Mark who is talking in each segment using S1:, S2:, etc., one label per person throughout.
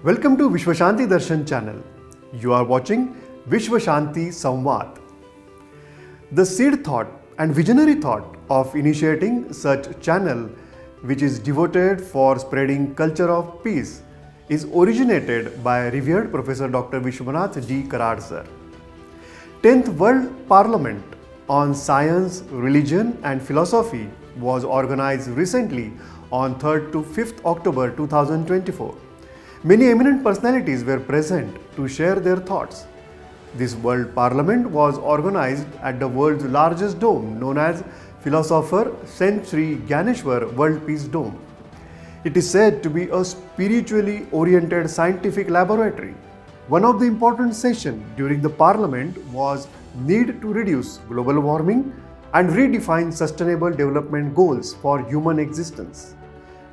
S1: Welcome to Vishwashanti Darshan channel. You are watching Vishwashanti SAMVAD. The seed thought and visionary thought of initiating such channel, which is devoted for spreading culture of peace, is originated by revered Professor Dr. Vishwanath G. Karad sir. 10th World Parliament on Science, Religion and Philosophy was organized recently on 3rd to 5th October 2024. Many eminent personalities were present to share their thoughts. This World Parliament was organized at the world's largest dome known as Philosopher Shri Dnyaneshwara World Peace Dome. It is said to be a spiritually oriented scientific laboratory. One of the important sessions during the Parliament was need to reduce global warming and redefine sustainable development goals for human existence.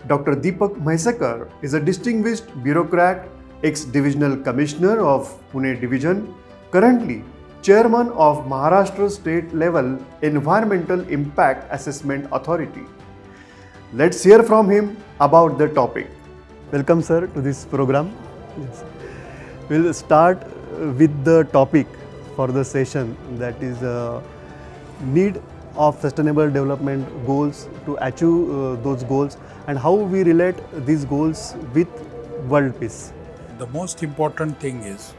S1: Dr. Deepak Mhaisekar is a distinguished bureaucrat, ex-Divisional Commissioner of Pune Division, currently Chairman of Maharashtra State Level Environmental Impact Assessment Authority. Let's hear from him about the topic. Welcome, sir, to this program. Yes. We'll start with the topic for the session, that is need of sustainable development goals to achieve those goals and how we relate these goals with world peace.
S2: The most important thing is,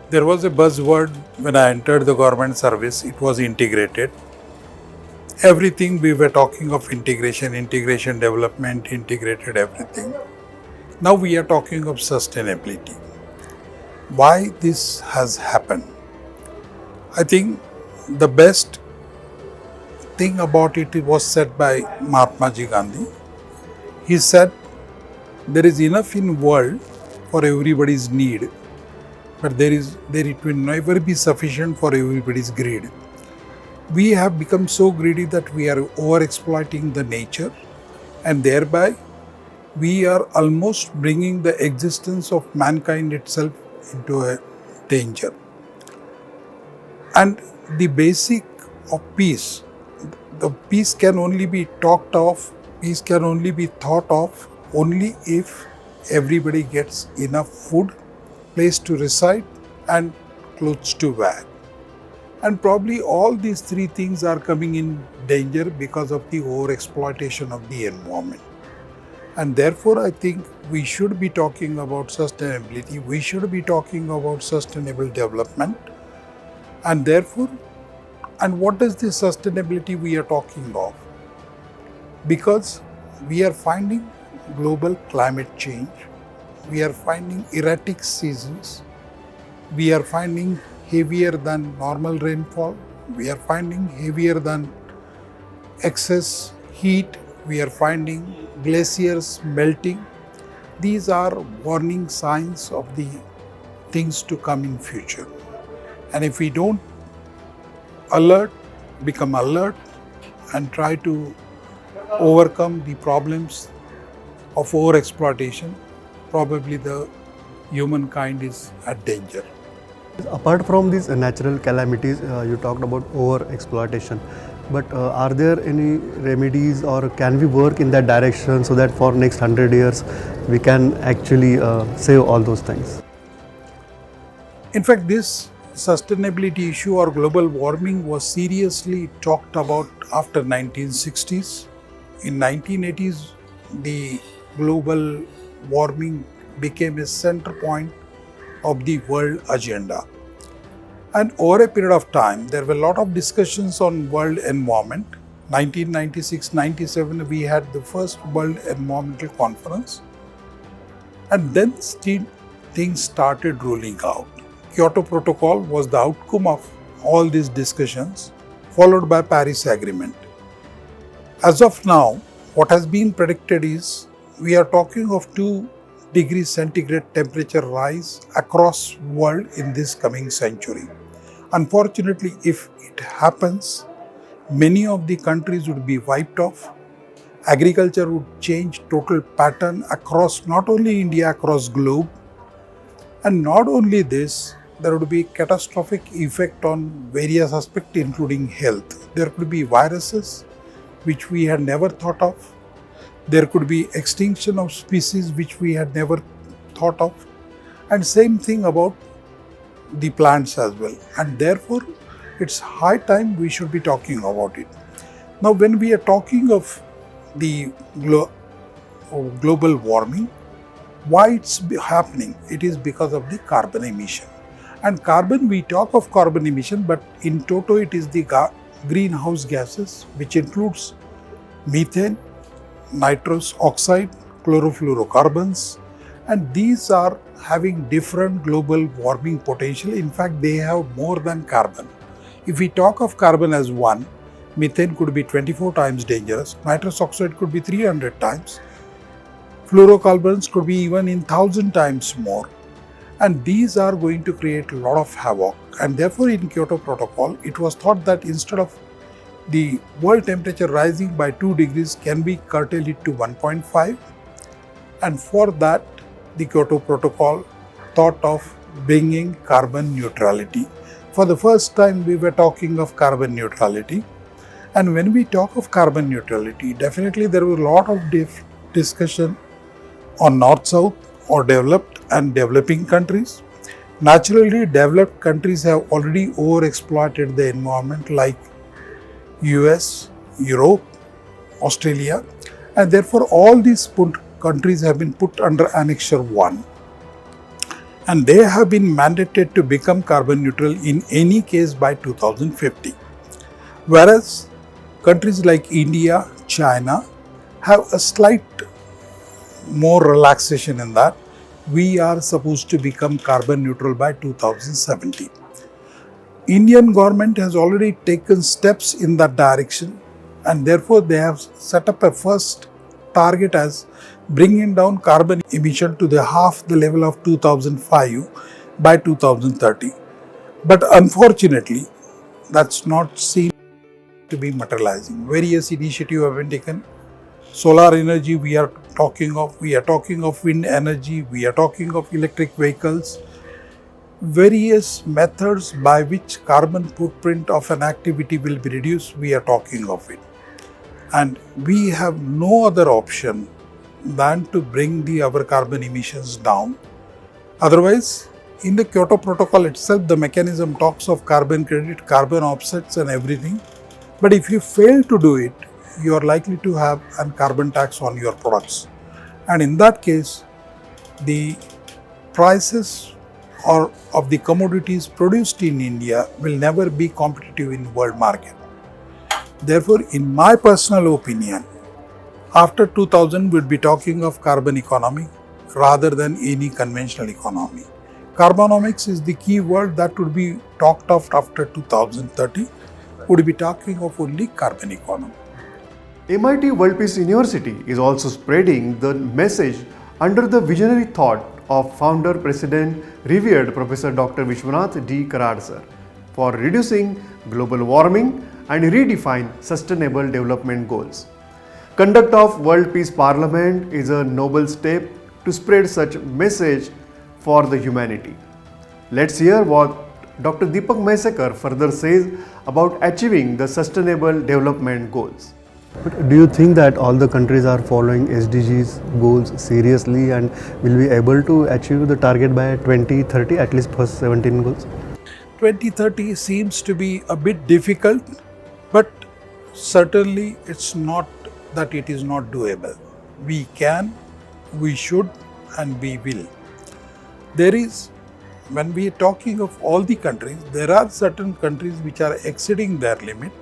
S2: there was a buzzword when I entered the government service, it was integrated. Everything we were talking of integration development, integrated everything. Now we are talking of sustainability. Why this has happened? I think the best thing about it was said by Mahatma Gandhi. He said, there is enough in world for everybody's need, but it will never be sufficient for everybody's greed. We have become so greedy that we are over-exploiting the nature, and thereby we are almost bringing the existence of mankind itself into a danger. And the basic of peace, the peace can only be talked of, peace can only be thought of only if everybody gets enough food, place to reside and clothes to wear. And probably all these three things are coming in danger because of the over-exploitation of the environment. And therefore, I think we should be talking about sustainability, we should be talking about sustainable development. And therefore, and what is the sustainability we are talking of? Because we are finding global climate change, we are finding erratic seasons, we are finding heavier than normal rainfall, we are finding heavier than excess heat, we are finding glaciers melting. These are warning signs of the things to come in future. And if we don't become alert and try to overcome the problems of over-exploitation, probably the humankind is at danger.
S1: Apart from these natural calamities, you talked about over-exploitation, but are there any remedies or can we work in that direction so that for next 100 years we can actually save all those things?
S2: In fact, this sustainability issue or global warming was seriously talked about after 1960s. In 1980s, the global warming became a center point of the world agenda. And over a period of time, there were a lot of discussions on world environment. 1996-97, we had the first World Environmental Conference. And then things started rolling out. Kyoto Protocol was the outcome of all these discussions, followed by Paris Agreement. As of now, what has been predicted is we are talking of 2 degrees centigrade temperature rise across world in this coming century. Unfortunately, if it happens, many of the countries would be wiped off. Agriculture would change total pattern across not only India, across globe. And not only this, there would be catastrophic effect on various aspects including health. There could be viruses which we had never thought of. There could be extinction of species which we had never thought of, and same thing about the plants as well. And therefore, it's high time we should be talking about it. Now, when we are talking of the global warming, why it's happening? It is because of the carbon emission. And carbon, we talk of carbon emission, but in toto it is the greenhouse gases, which includes methane, nitrous oxide, chlorofluorocarbons, and these are having different global warming potential. In fact, they have more than carbon. If we talk of carbon as one, methane could be 24 times dangerous, nitrous oxide could be 300 times, fluorocarbons could be even in 1000 times more. And these are going to create a lot of havoc. And therefore, in Kyoto Protocol, it was thought that instead of the world temperature rising by 2 degrees can be curtailed it to 1.5. And for that, the Kyoto Protocol thought of bringing carbon neutrality. For the first time, we were talking of carbon neutrality. And when we talk of carbon neutrality, definitely there was a lot of discussion on North-South or developed and developing countries. Naturally, developed countries have already overexploited the environment like US, Europe, Australia, and therefore all these countries have been put under Annexure 1. And they have been mandated to become carbon neutral in any case by 2050. Whereas countries like India, China have a slight more relaxation in that. We are supposed to become carbon neutral by 2070. Indian government has already taken steps in that direction, and therefore they have set up a first target as bringing down carbon emission to the half the level of 2005 by 2030. But unfortunately, that's not seen to be materializing. Various initiatives have been taken. Solar energy we are talking of wind energy, we are talking of electric vehicles. Various methods by which carbon footprint of an activity will be reduced, we are talking of it. And we have no other option than to bring our carbon emissions down. Otherwise, in the Kyoto Protocol itself, the mechanism talks of carbon credit, carbon offsets and everything. But if you fail to do it, you are likely to have a carbon tax on your products. And in that case, the prices of the commodities produced in India will never be competitive in world market. Therefore, in my personal opinion, after 2000 we'll be talking of carbon economy rather than any conventional economy. Carbonomics is the key word that would be talked of after 2030. Would be talking of only carbon economy.
S1: MIT World Peace University is also spreading the message under the visionary thought of founder, president, revered Professor Dr. Vishwanath D. Karad sir for reducing global warming and redefine sustainable development goals. Conduct of World Peace Parliament is a noble step to spread such message for the humanity. Let's hear what Dr. Deepak Mhaisekar further says about achieving the sustainable development goals.
S3: But do you think that all the countries are following SDGs goals seriously and will be able to achieve the target by 2030, at least first 17 goals?
S2: 2030 seems to be a bit difficult, but certainly it's not that it is not doable. We can, we should, and we will. When we are talking of all the countries, there are certain countries which are exceeding their limit,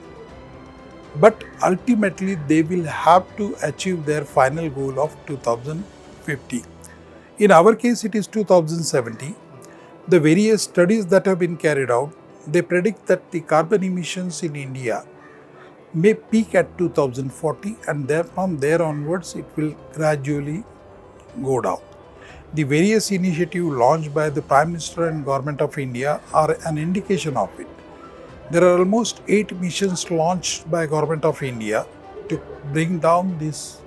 S2: but ultimately they will have to achieve their final goal of 2050. In our case, it is 2070. The various studies that have been carried out, they predict that the carbon emissions in India may peak at 2040, and from there onwards it will gradually go down. The various initiatives launched by the Prime Minister and Government of India are an indication of it. There are almost 8 missions launched by Government of India to bring down this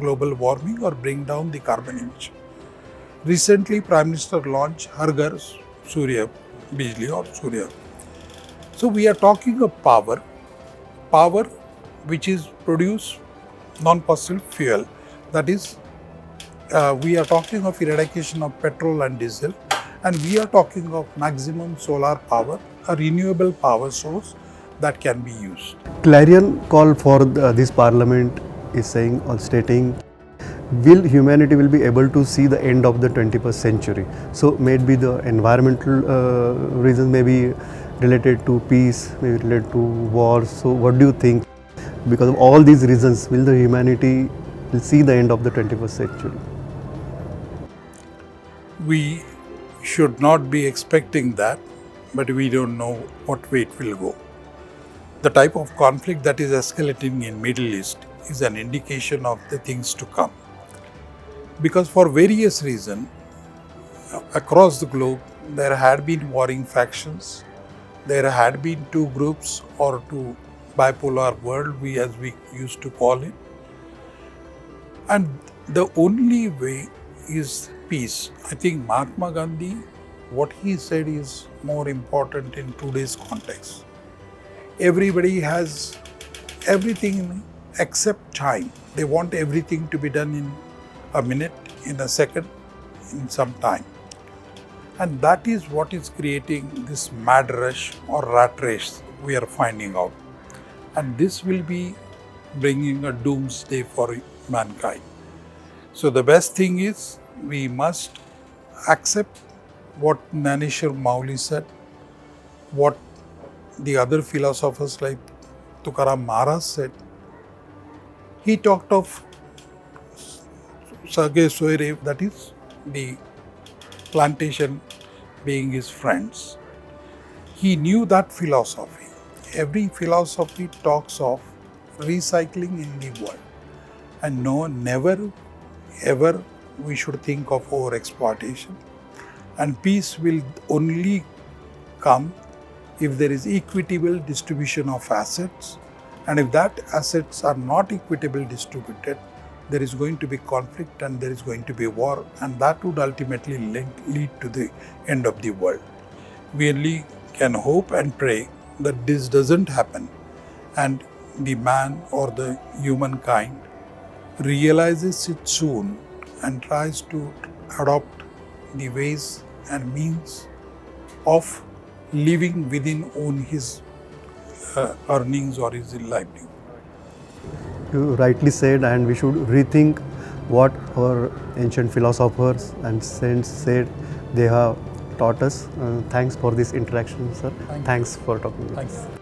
S2: global warming or bring down the carbon emission. Recently, Prime Minister launched Har Ghar Surya Bijli or Surya. So we are talking of power which is produce non-fossil fuel, that is we are talking of eradication of petrol and diesel, and we are talking of maximum solar power, a renewable power source that can be used.
S3: Clarion call for this parliament is saying or stating, will humanity will be able to see the end of the 21st century? So maybe the environmental reasons may be related to peace, maybe related to wars. So what do you think? Because of all these reasons, will the humanity will see the end of the 21st century?
S2: We should not be expecting that, but we don't know what way it will go. The type of conflict that is escalating in Middle East is an indication of the things to come. Because for various reasons, across the globe, there had been warring factions, there had been two groups or two bipolar world, as we used to call it. And the only way is peace. I think Mahatma Gandhi, what he said is more important in today's context. Everybody has everything except time. They want everything to be done in a minute, in a second, in some time. And that is what is creating this mad rush or rat race we are finding out. And this will be bringing a doomsday for mankind. So the best thing is we must accept what Dnyaneshwara said, what the other philosophers like Tukaram Maharaj said. He talked of Sergei Soirev, that is the plantation being his friends. He knew that philosophy. Every philosophy talks of recycling in the world. And no, never, ever we should think of over-exploitation. And peace will only come if there is equitable distribution of assets. And if that assets are not equitably distributed, there is going to be conflict and there is going to be war, and that would ultimately lead to the end of the world. We only can hope and pray that this doesn't happen and the man or the humankind realizes it soon and tries to adopt the ways and means of living within his earnings or his livelihood.
S3: You rightly said, and we should rethink what our ancient philosophers and saints said. They have taught us. Thanks for this interaction, sir. Thanks for talking with us.
S2: Thanks.